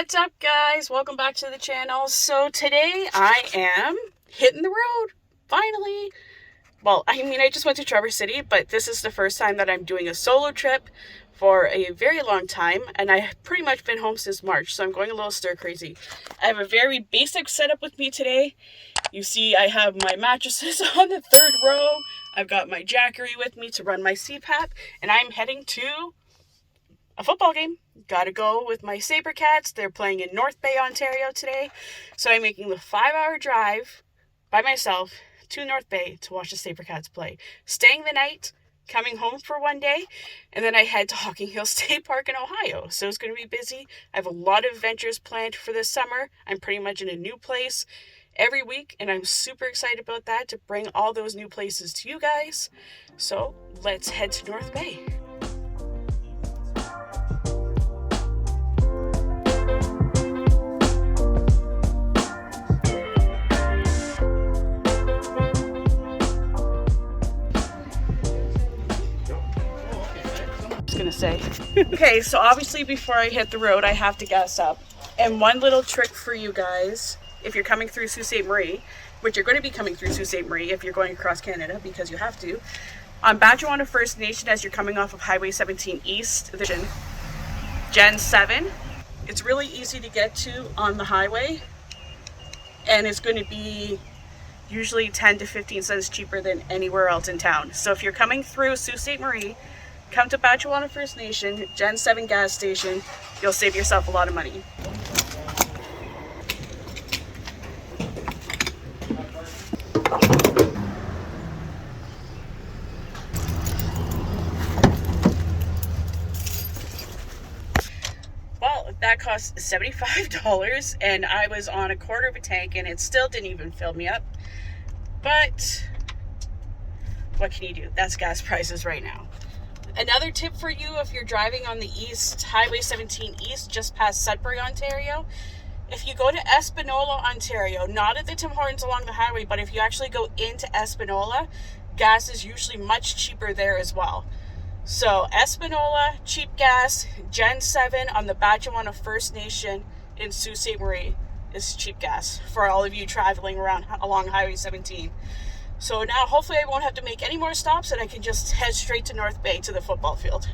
What's up, guys? Welcome back to the channel. So today I am hitting the road, finally. Well, I just went to Traverse City, but this is the first time that I'm doing a solo trip for a very long time, and I've pretty much been home since March, so I'm going a little stir crazy. I have a very basic setup with me today. You see, I have my mattresses on the third row. I've got my Jackery with me to run my CPAP, and I'm heading to a football game. Gotta go with my Sabercats. They're playing in North Bay, Ontario today. So I'm making the 5-hour drive by myself to North Bay to watch the Sabercats play. Staying the night, coming home for one day, and then I head to Hocking Hill State Park in Ohio. So it's going to be busy. I have a lot of adventures planned for this summer. I'm pretty much in a new place every week, and I'm super excited about that, to bring all those new places to you guys. So let's head to North Bay. Gonna say. Okay, so obviously before I hit the road I have to gas up, and one little trick for you guys, if you're coming through Sault Ste. Marie, which you're going to be coming through Sault Ste. Marie if you're going across Canada, because you have to, on Batchewana First Nation, as you're coming off of Highway 17 East, the Gen 7, it's really easy to get to on the highway, and it's going to be usually 10 to 15 cents cheaper than anywhere else in town. So if you're coming through Sault Ste. Marie, come to Batchewana First Nation, Gen 7 gas station. You'll save yourself a lot of money. Well, that cost $75, and I was on a quarter of a tank, and it still didn't even fill me up. But what can you do? That's gas prices right now. Another tip for you, if you're driving on the east, Highway 17 East, just past Sudbury, Ontario, if you go to Espanola, Ontario, not at the Tim Hortons along the highway, but if you actually go into Espanola, gas is usually much cheaper there as well. So Espanola, cheap gas, Gen 7 on the Batchewana First Nation in Sault Ste. Marie is cheap gas for all of you traveling around along Highway 17. So now hopefully I won't have to make any more stops, and I can just head straight to North Bay to the football field.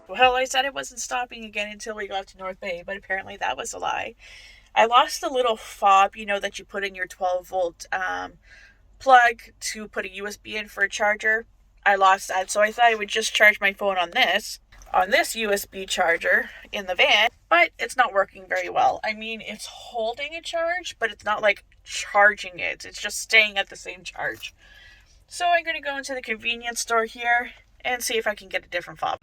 Well, I said I wasn't stopping again until we got to North Bay, but apparently that was a lie. I lost the little fob, that you put in your 12-volt plug to put a USB in for a charger. I lost that, so I thought I would just charge my phone on this USB charger in the van, but it's not working very well. It's holding a charge, but it's not like charging it. It's just staying at the same charge. So I'm going to go into the convenience store here and see if I can get a different fob.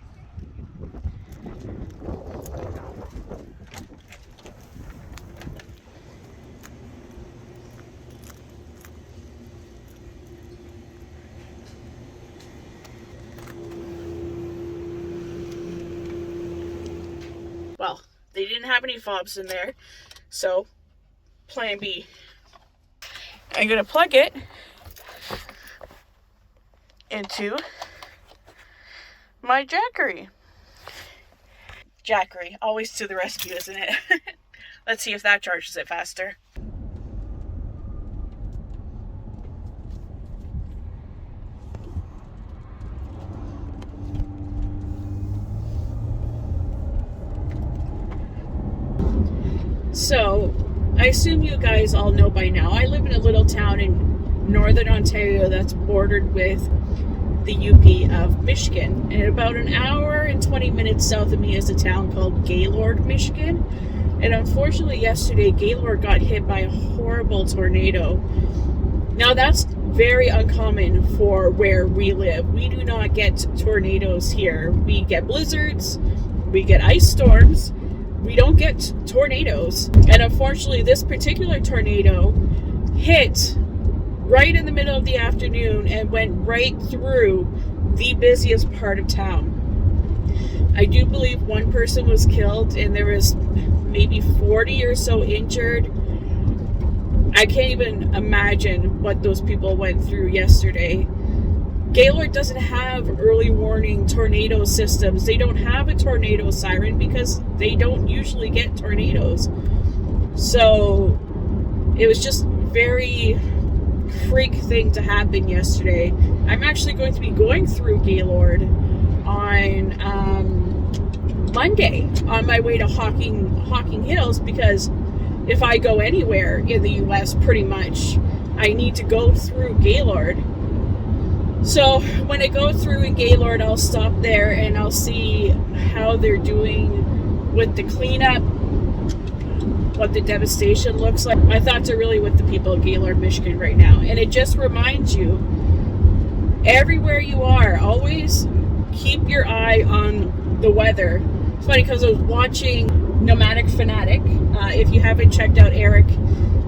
Well, they didn't have any fobs in there, so plan B. I'm going to plug it into my Jackery. Jackery, always to the rescue, isn't it? Let's see if that charges it faster. So, I assume you guys all know by now, I live in a little town in northern Ontario that's bordered with the UP of Michigan. And about an hour and 20 minutes south of me is a town called Gaylord, Michigan. And unfortunately yesterday, Gaylord got hit by a horrible tornado. Now that's very uncommon for where we live. We do not get tornadoes here. We get blizzards, we get ice storms. We don't get tornadoes. And unfortunately, this particular tornado hit right in the middle of the afternoon and went right through the busiest part of town. I do believe one person was killed and there was maybe 40 or so injured. I can't even imagine what those people went through yesterday. Gaylord doesn't have early warning tornado systems. They don't have a tornado siren because they don't usually get tornadoes. So it was just very freak thing to happen yesterday. I'm actually going to be going through Gaylord on Monday on my way to Hocking Hills, because if I go anywhere in the US, pretty much I need to go through Gaylord. So when I go through in Gaylord, I'll stop there and I'll see how they're doing with the cleanup, what the devastation looks like. My thoughts are really with the people of Gaylord, Michigan right now. And it just reminds you, everywhere you are, always keep your eye on the weather. It's funny because I was watching Nomadic Fanatic. If you haven't checked out Eric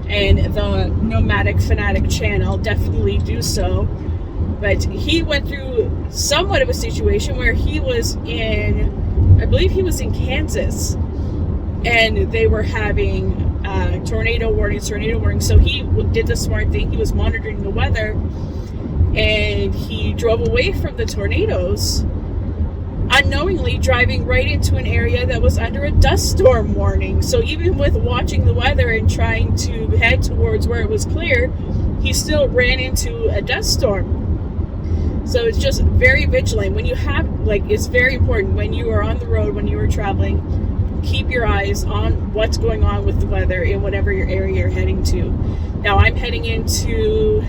and the Nomadic Fanatic channel, definitely do so. But he went through somewhat of a situation where he was in, I believe he was in Kansas, and they were having tornado warnings. So he did the smart thing. He was monitoring the weather, and he drove away from the tornadoes, unknowingly driving right into an area that was under a dust storm warning. So even with watching the weather and trying to head towards where it was clear, he still ran into a dust storm. So it's just very vigilant. When you have, it's very important when you are on the road, when you are traveling, keep your eyes on what's going on with the weather in whatever your area you're heading to. Now I'm heading into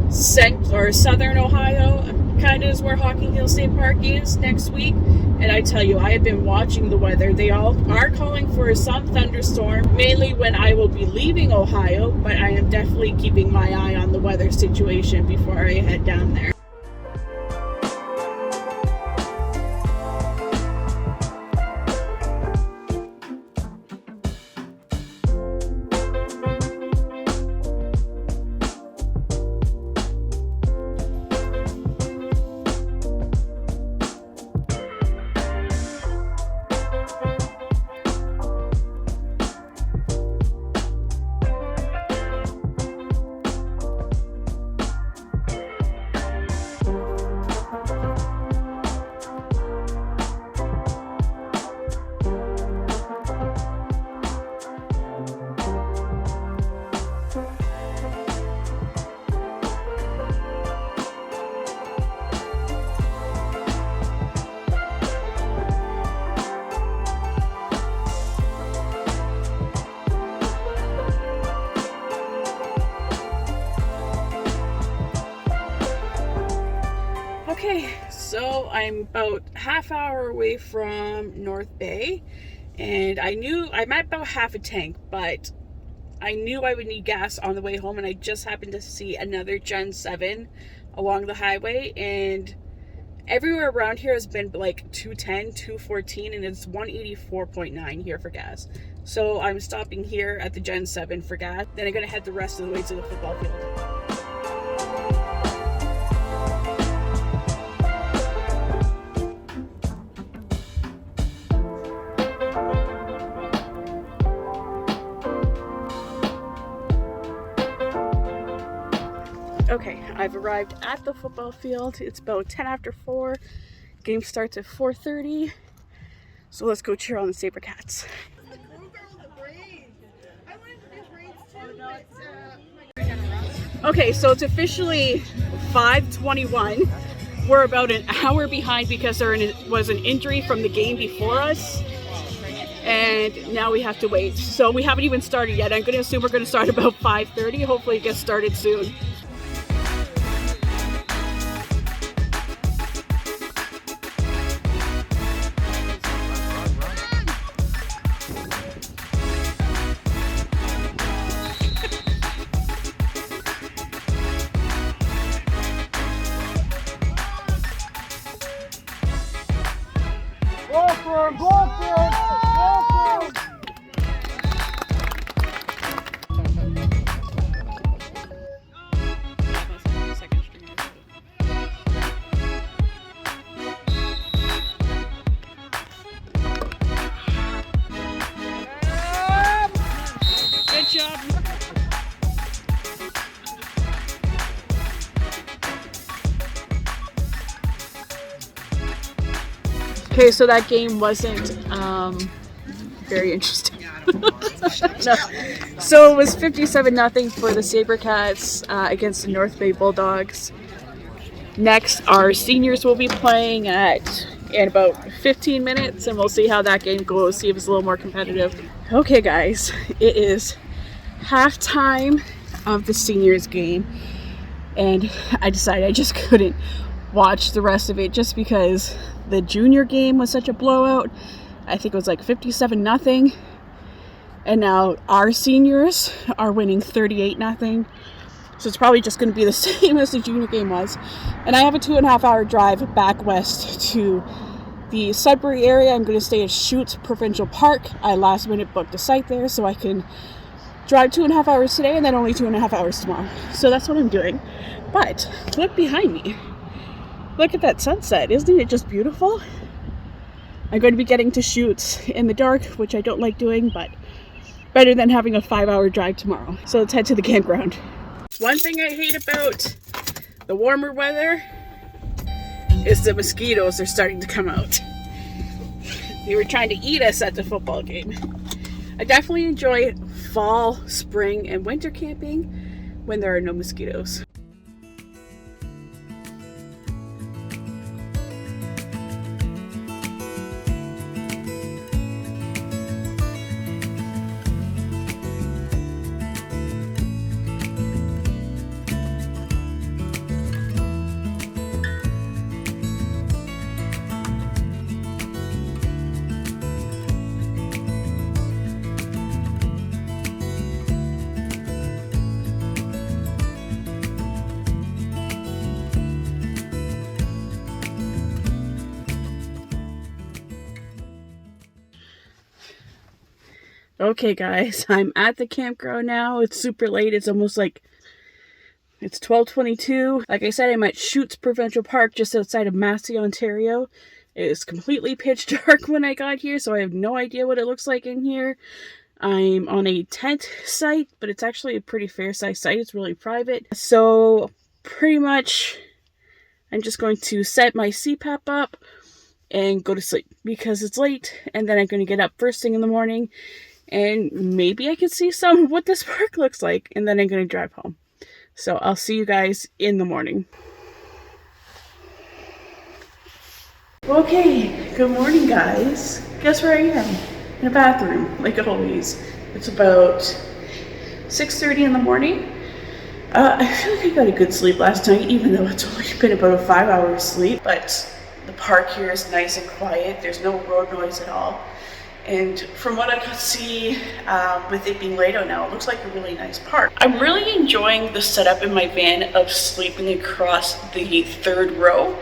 southern Ohio, kind of is where Hocking Hill State Park is next week. And I tell you, I have been watching the weather. They all are calling for some thunderstorm, mainly when I will be leaving Ohio, but I am definitely keeping my eye on the weather situation before I head down there. Okay, so I'm about half hour away from North Bay, and I'm at about half a tank, but I knew I would need gas on the way home, and I just happened to see another Gen 7 along the highway, and everywhere around here has been like 210, 214, and it's 184.9 here for gas. So I'm stopping here at the Gen 7 for gas, then I'm gonna head the rest of the way to the football field. Okay, I've arrived at the football field. It's about 10 after 4. Game starts at 4:30. So let's go cheer on the Sabercats. Okay, so it's officially 5:21. We're about an hour behind because there was an injury from the game before us. And now we have to wait. So we haven't even started yet. I'm going to assume we're going to start about 5:30. Hopefully it gets started soon. Okay, so that game wasn't very interesting. No. So it was 57-0 for the Sabercats against the North Bay Bulldogs. Next, our seniors will be playing in about 15 minutes, and we'll see how that game goes, see if it's a little more competitive. Okay guys, it is halftime of the seniors game, and I decided I just couldn't watch the rest of it just because the junior game was such a blowout. I think it was like 57-0, and now our seniors are winning 38-0. So it's probably just going to be the same as the junior game was. And I have a 2.5-hour drive back west to the Sudbury area. I'm going to stay at Sault Provincial Park. I last minute booked a site there so I can drive 2.5 hours today and then only 2.5 hours tomorrow. So that's what I'm doing. But look behind me. Look at that sunset. Isn't it just beautiful? I'm going to be getting to Sault in the dark, which I don't like doing, but better than having a 5-hour drive tomorrow. So let's head to the campground. One thing I hate about the warmer weather is the mosquitoes are starting to come out. They were trying to eat us at the football game. I definitely enjoy fall, spring, and winter camping when there are no mosquitoes. Okay guys, I'm at the campground now. It's super late. It's almost like it's 12:22. Like I said, I'm at Sault Provincial Park just outside of Massey, Ontario. It is completely pitch dark when I got here, so I have no idea what it looks like in here. I'm on a tent site, but it's actually a pretty fair sized site. It's really private. So pretty much I'm just going to set my CPAP up and go to sleep because it's late, and then I'm going to get up first thing in the morning and maybe I can see some of what this park looks like, and then I'm going to drive home. So I'll see you guys in the morning. Okay, good morning guys. Guess where I am? In a bathroom, like always. It's about 6:30 in the morning. I feel like I got a good sleep last night, even though it's only been about a 5-hour sleep. But the park here is nice and quiet. There's no road noise at all. And from what I could see, with it being late out now, it looks like a really nice park. I'm really enjoying the setup in my van of sleeping across the third row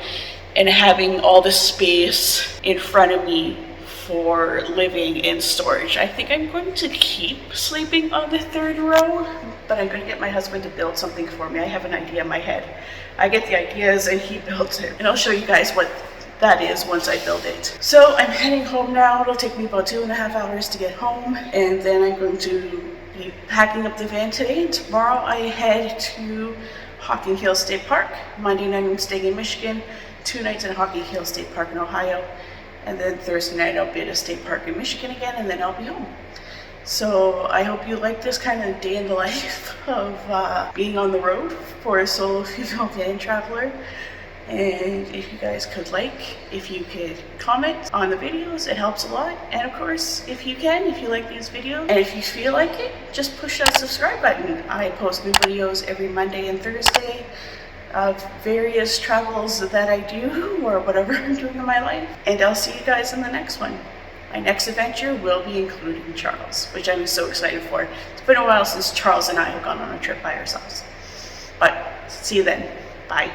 and having all the space in front of me for living and storage. I think I'm going to keep sleeping on the third row, but I'm going to get my husband to build something for me. I have an idea in my head. I get the ideas and he builds it. And I'll show you guys what that is once I build it. So I'm heading home now. It'll take me about 2.5 hours to get home, and then I'm going to be packing up the van today. And tomorrow I head to Hocking Hill State Park. Monday night I'm staying in Michigan, 2 nights in Hocking Hill State Park in Ohio, and then Thursday night I'll be at a state park in Michigan again, and then I'll be home. So I hope you like this kind of day in the life of being on the road for a solo female van traveler. And if you guys could if you could comment on the videos, it helps a lot. And of course, if you like these videos, and if you feel like it, just push that subscribe button. I post new videos every Monday and Thursday of various travels that I do or whatever I'm doing in my life. And I'll see you guys in the next one. My next adventure will be including Charles, which I'm so excited for. It's been a while since Charles and I have gone on a trip by ourselves. But see you then. Bye.